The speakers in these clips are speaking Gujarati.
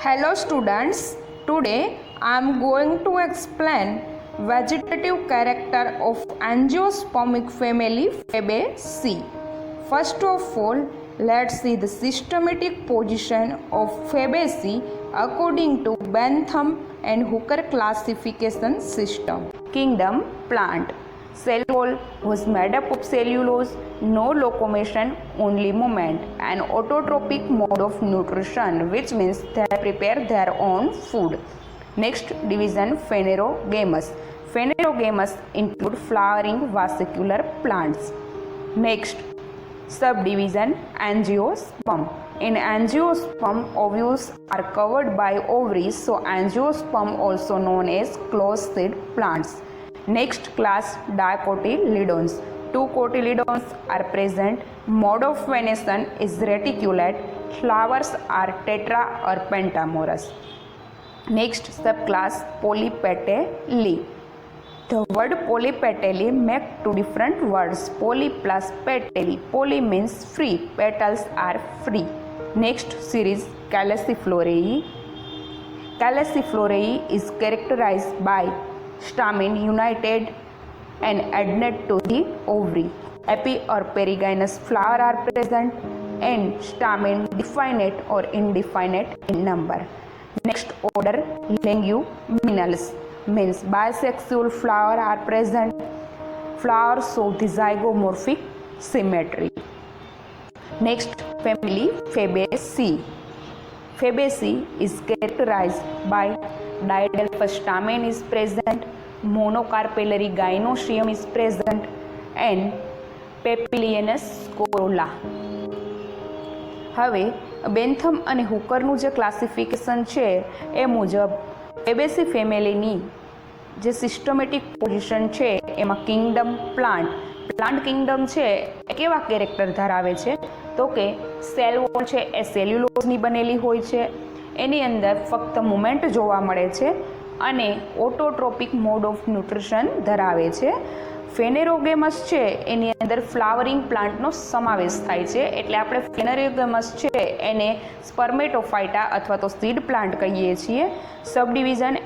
Hello students, today I am going to explain vegetative character of angiospermic family Fabaceae. First of all, let's see the systematic position of Fabaceae according to Bentham and Hooker classification system. Kingdom plant. Cell wall was made up of cellulose, no locomotion, only movement, an autotrophic mode of nutrition, which means they prepare their own food. Next division, Phanerogamous. Phanerogamous include flowering vesicular plants. Next subdivision, Angiosperm. In angiosperm, ovules are covered by ovaries, so angiosperm also known as closed-seed plants. Next class, dicotyledons. Two cotyledons are present. Mode of venation is reticulate. Flowers are tetra or pentamorous. Next subclass, Polypetalae. The word polypetalae make two different words, poly plus petalae. Poly means free, petals are free. Next series, Calliciflorae. Calliciflorae is characterized by stamen united and adnate to the ovary. Epi or perigynous flower are present and stamen definite or indefinite in number. Next order, Leguminales, means bisexual flower are present. Flowers show the zygomorphic symmetry. Next family, Fabaceae. Fabaceae is characterized by didelphous stamen is present, monocarpellary gynoecium is present and papilionous corolla. હવે બેન્થમ અને હુકરનું જે ક્લાસિફિકેશન છે એ મુજબ ફેબેસી ફેમિલીની જે સિસ્ટમેટિક પોઝિશન છે એમાં કિંગડમ પ્લાન્ટ કિંગડમ છે એ કેવા કેરેક્ટર ધરાવે છે તો કે સેલ વોલ છે એ સેલ્યુલોઝની બનેલી હોય છે, એની અંદર ફક્ત મુમેન્ટ જોવા મળે છે અને ઓટોટ્રોપિક મોડ ઓફ ન્યુટ્રિશન ધરાવે છે. ફેનેરોગેમસ છે એની અંદર ફ્લાવરિંગ પ્લાન્ટનો સમાવેશ થાય છે, એટલે આપણે ફેનેરોગેમસ છે એને સ્પર્મેટોફાઇટા અથવા તો સીડ પ્લાન્ટ કહીએ છીએ. સબડિવિઝન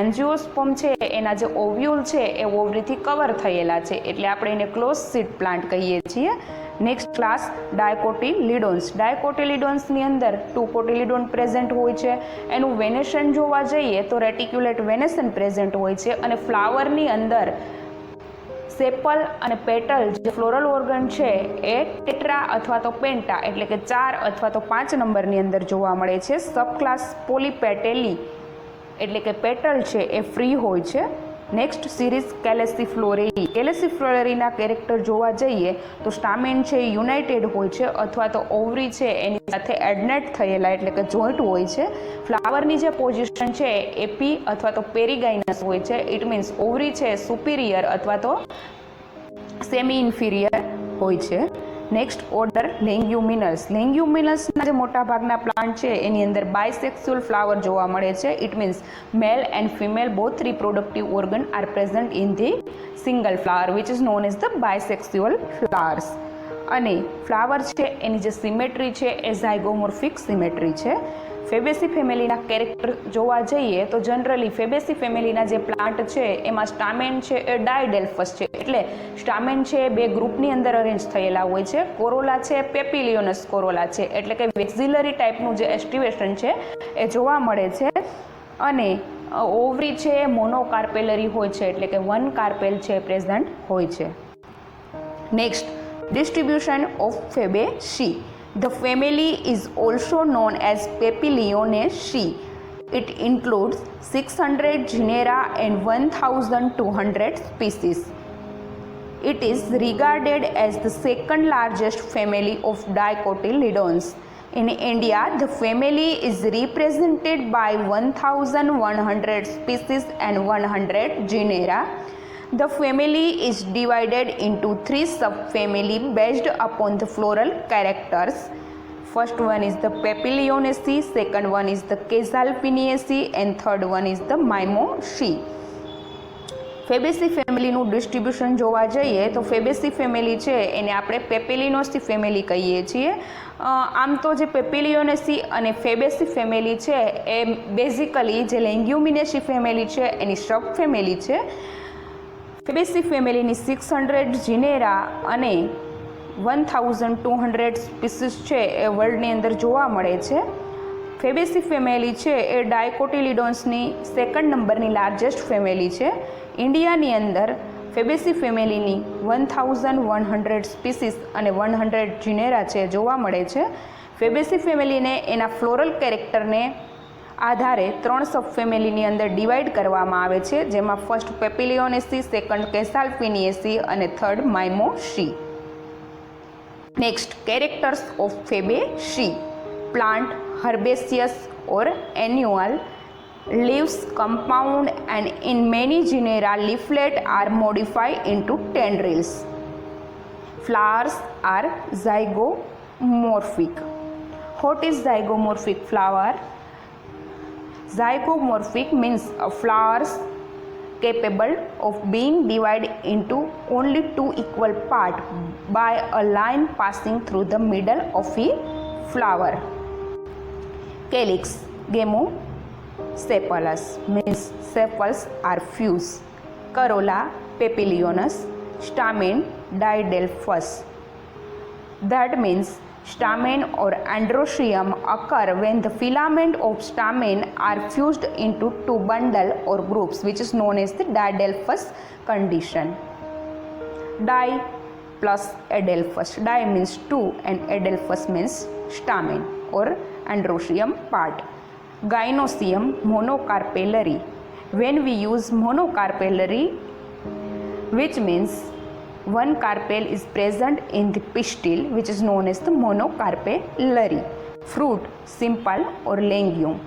એન્જિયોસ્પર્મ છે એના જે ઓવ્યુલ છે એ ઓવરીથી કવર થયેલા છે, એટલે આપણે એને ક્લોઝ સીડ પ્લાન્ટ કહીએ છીએ. Next class, ડાયકોટિલિડોન્સ. ડાયકોટિલિડોન્સની અંદર ટુ કોટિલિડોન પ્રેઝન્ટ હોય છે. એનું વેનેશન જોવા જઈએ તો રેટિક્યુલેટ વેનેશન પ્રેઝન્ટ હોય છે અને ફ્લાવરની અંદર સેપલ અને પેટલ જે ફ્લોરલ ઓર્ગન છે એ ટેટ્રા અથવા તો પેન્ટા એટલે કે 4 અથવા તો 5 નંબરની અંદર જોવા મળે છે. સબક્લાસ પોલીપેટેલી એટલે કે પેટલ છે એ ફ્રી હોય છે. Next series calyciflorae. કેલેસીફ્લોરેઈના કેરેક્ટર જોવા જઈએ તો સ્ટામેન છે યુનાઇટેડ હોય છે અથવા તો ઓવરી છે એની સાથે એડનેટ થયેલા એટલે કે જોઈન્ટ હોય છે. ફ્લાવરની જે પોઝિશન છે એપી અથવા તો પેરીગાઇનસ હોય છે. ઇટ મીન્સ ઓવરી છે સુપિરિયર અથવા તો સેમી ઇન્ફિરિયર હોય છે. Next order, લેગ્યુમિનલ્સ. લેગ્યુમિનલ્સના જે મોટાભાગના પ્લાન્ટ છે એની અંદર બાયસેક્સ્યુઅલ ફ્લાવર જોવા મળે છે. It means male and female both reproductive organ are present in the single flower which is known as the bisexual flowers. અને ફ્લાવર છે એની જે સિમેટ્રી છે એ ઝાયગોમોર્ફિક સિમેટ્રી છે. ફેબેસી ફેમિલીના કેરેક્ટર જોવા જઈએ તો જનરલી ફેબેસી ફેમિલીના જે પ્લાન્ટ છે એમાં સ્ટામેન છે એ ડાયડેલ્ફસ છે, એટલે સ્ટામેન છે એ બે ગ્રુપની અંદર અરેન્જ થયેલા હોય છે. કોરોલા છે પેપિલિયોનસ કોરોલા છે, એટલે કે વેક્ઝિલરી ટાઈપનું જે એસ્ટિવેશન છે એ જોવા મળે છે. અને ઓવરી છે એ મોનોકાર્પેલરી હોય છે, એટલે કે વન કાર્પેલ છે પ્રેઝન્ટ હોય છે. Next, distribution of fabaceae. The family is also known as Papilionaceae. It includes 600 genera and 1,200 species. It is regarded as the second largest family of dicotyledons. In India, the family is represented by 1,100 species and 100 genera. The family is divided into 3 subfamilies based upon the floral characters. First one is the Papilionaceae, second one is the Caesalpinaceae and third one is the Mimosaceae. Fabaceae ફેમિલીનું ડિસ્ટ્રીબ્યુશન જોવા જઈએ તો ફેબેસી ફેમિલી છે એને આપણે પેપિલિયોનેસી ફેમિલી કહીએ છીએ. આમ તો જે પેપિલિયોનેસી અને ફેબેસી ફેમિલી છે એ બેઝિકલી જે લેગ્યુમિનેસી ફેમિલી છે એની સબ ફેમિલી છે. ફેબેસી ફેમિલીની 600 જીનેરા અને 1200 સ્પીસીસ છે એ વર્લ્ડની અંદર જોવા મળે છે. ફેબેસી ફેમિલી છે એ ડાયકોટિલિડોન્સની સેકન્ડ નંબરની લાર્જેસ્ટ ફેમિલી છે. ઇન્ડિયાની અંદર ફેબેસી ફેમિલીની 1100 સ્પીસીસ અને 100 જીનેરા છે જોવા મળે છે. ફેબેસી ફેમિલીને એના ફ્લોરલ કેરેક્ટરને આધારે 3 સબ ફેમિલીની અંદર ડિવાઈડ કરવામાં આવે છે, જેમાં ફર્સ્ટ પેપિલિયોનેસી, સેકન્ડ કેસાલ્ફિનિએસી અને third mimosae. Next, characters of fabaceae. Plant herbaceous or annual, leaves compound, and in many genera leaflet are modified into tendrils. Flowers are zygomorphic. What is zygomorphic flower? Zygomorphic means a flowers capable of being divided into only 2 equal parts by a line passing through the middle of a flower. Calyx, Gamosepalous means sepals are fused. Corolla, Papilionous. Stamen, Didelphus. That means stamen or androecium occur when the filament of stamen are fused into 2 bundles or groups, which is known as the didelphous condition. Di plus adelphus. Di means 2 and adelphus means stamen or androecium part. Gynoecium, monocarpellary. When we use monocarpellary, which means one carpel is present in the pistil, which is known as the monocarpellary. Fruit, simple or legume.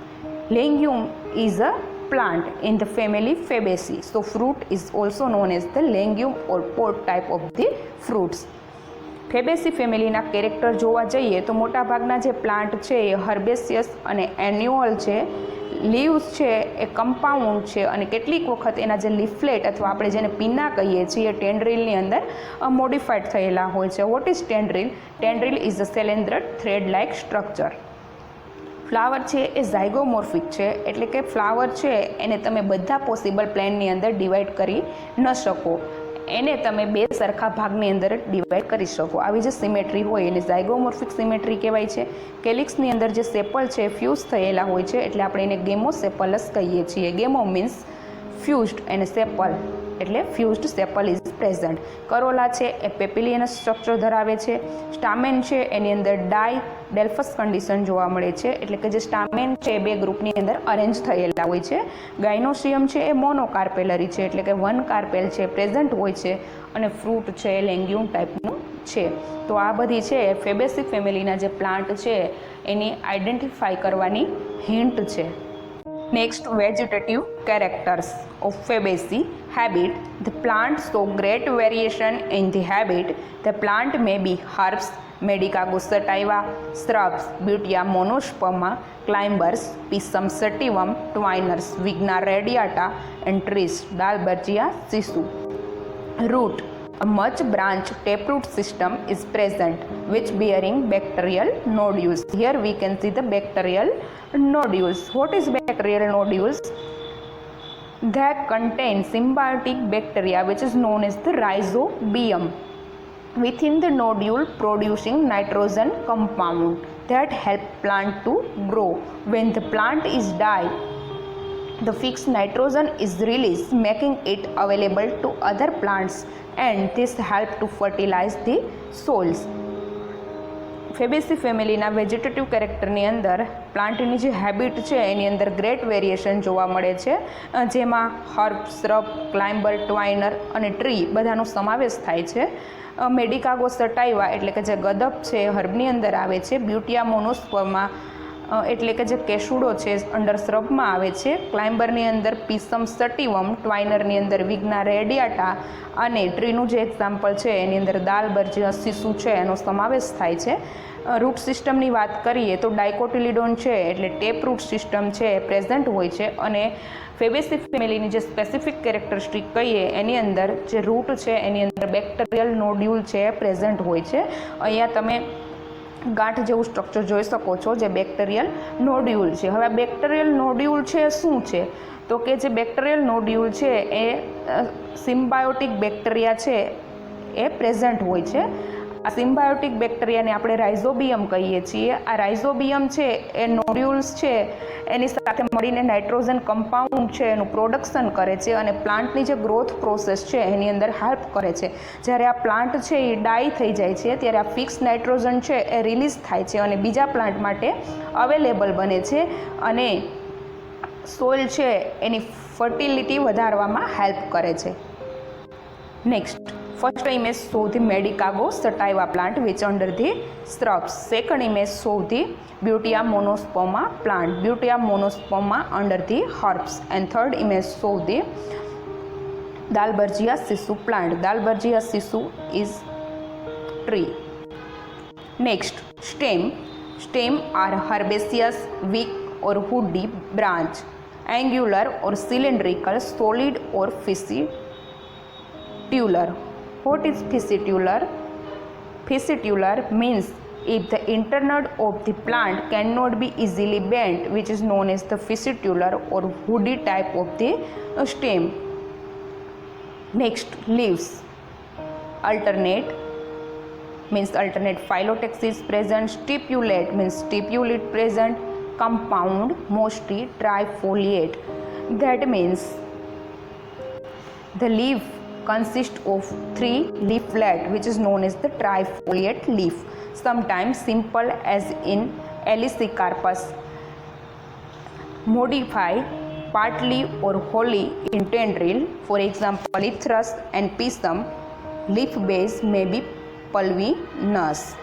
Legume is a plant in the family Fabaceae. So fruit is also known as the legume or pod type of the fruits. Fabaceae ફેમિલીના કેરેક્ટર જોવા જઈએ તો મોટાભાગના જે પ્લાન્ટ છે એ હર્બેસિયસ અને એન્યુઅલ છે. લીવ્સ છે એ કમ્પાઉન્ડ છે અને કેટલીક વખત એના જે લીફલેટ અથવા આપણે જેને પીના કહીએ છીએ ટેન્ડ્રિલની અંદર મોડિફાઈડ થયેલા હોય છે. What is tendril? Tendril is a cylindrical thread like structure. Flower છે એ ઝાયગોમોર્ફિક છે, એટલે કે ફ્લાવર છે એને તમે બધા પોસિબલ પ્લેનની અંદર ડિવાઈડ કરી ન શકો, એને તમે 2 સરખા ભાગની અંદર ડિવાઈડ કરી શકો. આવી જે સિમેટ્રી હોય એને ઝાયગોમોર્ફિક સિમેટ્રી કહેવાય છે. કેલિક્સની અંદર જે સેપલ છે ફ્યુઝ થયેલા હોય છે એટલે આપણે એને ગેમોસેપલસ કહીએ છીએ. ગેમો મીન્સ ફ્યુઝડ અને સેપલ એટલે ફ્યુઝડ સેપલ ઇઝ પ્રેઝન્ટ. કરોલા છે એ પેપિલિયનસ સ્ટ્રક્ચર ધરાવે છે. સ્ટામેન છે એની અંદર ડાયડેલ્ફસ કન્ડિશન જોવા મળે છે, એટલે કે જે સ્ટામેન છે એ 2 ગ્રુપની અંદર અરેન્જ થયેલા હોય છે. ગાયનોસિયમ છે એ મોનોકાર્પેલરી છે, એટલે કે 1 કાર્પેલ છે પ્રેઝન્ટ હોય છે અને ફ્રૂટ છે એ લેગ્યુમ ટાઈપનું છે. તો આ બધી છે ફેબેસી ફેમિલીના જે પ્લાન્ટ છે એની આઈડેન્ટિફાઈ કરવાની હિન્ટ છે. Next, vegetative characters of Fabaceae. Habit. The plant show great variation in the habit. The plant may be herbs, Medicago sativa, shrubs, Butea monosperma, climbers, Pisum sativum, twiners, Vigna radiata, and trees, Dalbergia sisu. Root. A much branched taproot system is present, which bearing bacterial nodules. Here we can see the bacterial nodules. What is bacterial nodules? That contain symbiotic bacteria, which is known as the rhizobium, within the nodule producing nitrogen compound that help plant to grow. When the plant is died, the fixed nitrogen is released, making it available to other plants, and this help to fertilize the soils. Fabaceae ફેમિલીના વેજીટેટિવ કેરેક્ટરની અંદર પ્લાન્ટની જે હેબિટ છે એની અંદર ગ્રેટ વેરિએશન જોવા મળે છે, જેમાં હર્બ, શ્રબ, ક્લાઇમ્બર, ટ્વાઇનર અને ટ્રી બધાનો સમાવેશ થાય છે. મેડિકાગો સટાઇવા એટલે કે જે ગદપ છે હર્બની અંદર આવે છે. બ્યુટિયા મોનોસ્પર્મા એટલે કે જે કેસુડો છે અંડર શ્રબમાં આવે છે. ક્લાઇમ્બરની અંદર પીસમ સટિવમ, ટ્વાઇનરની અંદર વિગ્ના રેડિયાટા અને ટ્રીનું જે એક્ઝામ્પલ છે એની અંદર દાલબર્જિયા સિસુ છે એનો સમાવેશ થાય છે. રૂટ સિસ્ટમની વાત કરીએ તો ડાયકોટિલિડોન છે એટલે ટેપ રૂટ સિસ્ટમ છે પ્રેઝન્ટ હોય છે. અને ફેબેસી ફેમિલીની જે સ્પેસિફિક કેરેક્ટરિસ્ટિક કહીએ એની અંદર જે રૂટ છે એની અંદર બેક્ટેરિયલ નોડ્યુલ છે પ્રેઝન્ટ હોય છે. અહીંયા તમે ગાંઠ જેવું સ્ટ્રક્ચર જોઈ શકો છો જે બેક્ટેરિયલ નોડ્યુલ છે. હવે આ બેક્ટેરિયલ નોડ્યુલ છે શું છે તો કે જે બેક્ટેરિયલ નોડ્યુલ છે એ સિમ્બાયોટિક બેક્ટેરિયા છે એ પ્રેઝન્ટ હોય છે. આ સિમ્બાયોટિક બેક્ટેરિયાને આપણે રાઇઝોબિયમ કહીએ છીએ. આ રાઇઝોબિયમ છે એ નોડ્યુલ્સ છે એની સાથે મળીને નાઇટ્રોજન કમ્પાઉન્ડ છે એનું પ્રોડક્શન કરે છે અને પ્લાન્ટની જે ગ્રોથ પ્રોસેસ છે એની અંદર હેલ્પ કરે છે. જ્યારે આ પ્લાન્ટ છે એ ડાઈ થઈ જાય છે ત્યારે આ ફિક્સ નાઇટ્રોજન છે એ રિલીઝ થાય છે અને બીજા પ્લાન્ટ માટે અવેલેબલ બને છે અને સોઇલ છે એની ફર્ટિલિટી વધારવામાં હેલ્પ કરે છે. Next, first image show the Medicago sativa plant which under the shrubs. Second image show the Butea monosperma plant. Butea monosperma under the herbs. And third image show the Dalbergia sisu plant. Dalbergia sisu is tree. Next, stem. Stem are herbaceous, weak or woody branch, angular or cylindrical, solid or fiscitular. What is fiscitular? Fiscitular means if the internode of the plant cannot be easily bent, which is known as the fiscitular or woody type of the stem. Next, leaves. Alternate means alternate phyllotex is present. Stipulate means stipulate present. Compound, mostly trifoliate. That means the leaf consists of 3 leaflet which is known as the trifoliate leaf. Sometimes simple as in Elicicarpus. Modify partly or wholly in tendril. For example, Lythras and Pisum. Leaf base may be pulvinous.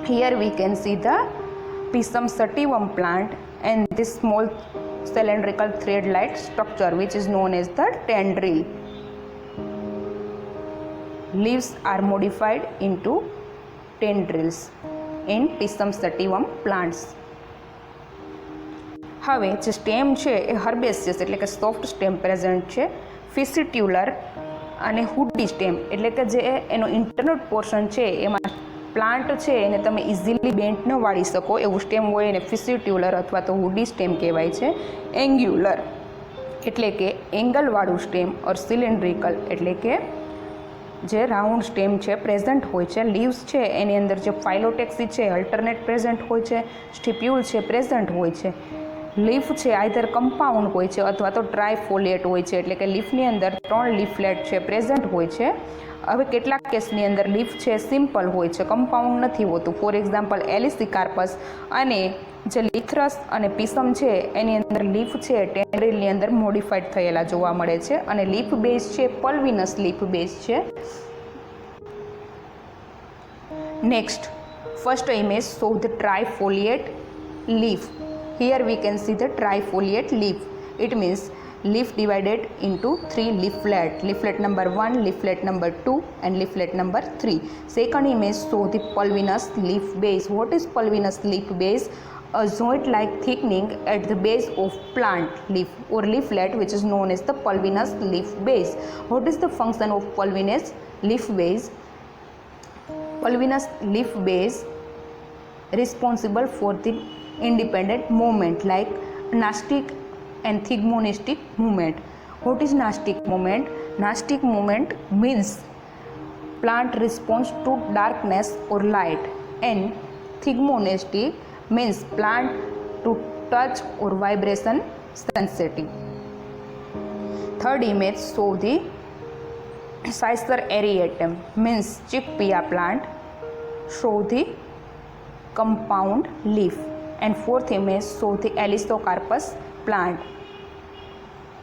Here we can see the Pisum sativum plant and this small cylindrical thread-like structure which is known as the tendril. Leaves are modified into tendrils in Pisum sativum plants. હવે જે સ્ટેમ છે એ હર્બેસિયસ એટલે કે સોફ્ટ સ્ટેમ પ્રેઝન્ટ છે. ફિસિટ્યુલર અને હુડી સ્ટેમ એટલે કે જે એનો ઇન્ટરનલ પોર્શન છે એમાં પ્લાન્ટ છે એને તમે ઇઝીલી બેન્ટ ન વાળી શકો એવું સ્ટેમ હોય એને ફિસિટ્યુલર અથવા તો હુડી સ્ટેમ કહેવાય છે. એંગ્યુલર એટલે કે એંગલવાળું સ્ટેમ ઓર સિલિન્ડ્રિકલ એટલે કે જે રાઉન્ડ સ્ટેમ છે પ્રેઝન્ટ હોય છે. લીવ્સ છે એની અંદર જે ફાઇલોટેક્સી છે અલ્ટરનેટ પ્રેઝન્ટ હોય છે. સ્ટિપ્યુલ છે પ્રેઝન્ટ હોય છે. લીફ છે આઈધર કમ્પાઉન્ડ હોય છે અથવા તો ટ્રાયફોલિયેટ હોય છે એટલે કે લીફની અંદર 3 લીફલેટ છે પ્રેઝન્ટ હોય છે. હવે કેટલાક કેસની અંદર લીફ છે સિમ્પલ હોય છે, કમ્પાઉન્ડ નથી હોતું. ફોર એક્ઝામ્પલ એલિસિકાર્પસ અને જે લીથરસ અને પીસમ છે એની અંદર લીફ છે ટેન્ડ્રિલની અંદર મોડિફાઈડ થયેલા જોવા મળે છે અને લીફ બેઝ છે પલ્વિનસ લીફ બેઝ છે. Next, first image show the trifoliate leaf. Here we can see the trifoliate leaf. It means leaf divided into 3 leaflet. Leaflet number 1, leaflet number 2 and leaflet number 3. Second image show the pulvinous leaf base. What is pulvinous leaf base? A joint-like thickening at the base of plant leaf or leaflet which is known as the pulvinous leaf base. What is the function of pulvinous leaf base? Pulvinous leaf base responsible for the independent movement like nastic and thigmonistic movement. What is nastic movement? Nastic movement means plant response to darkness or light, and thigmonistic means plant to touch or vibration sensitive. Third image show the Cicer aeratum means chickpea plant. Show the compound leaf. And fourth image show the Elisocarpus plant.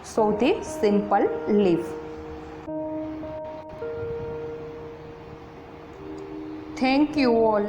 Show the simple leaf. Thank you all.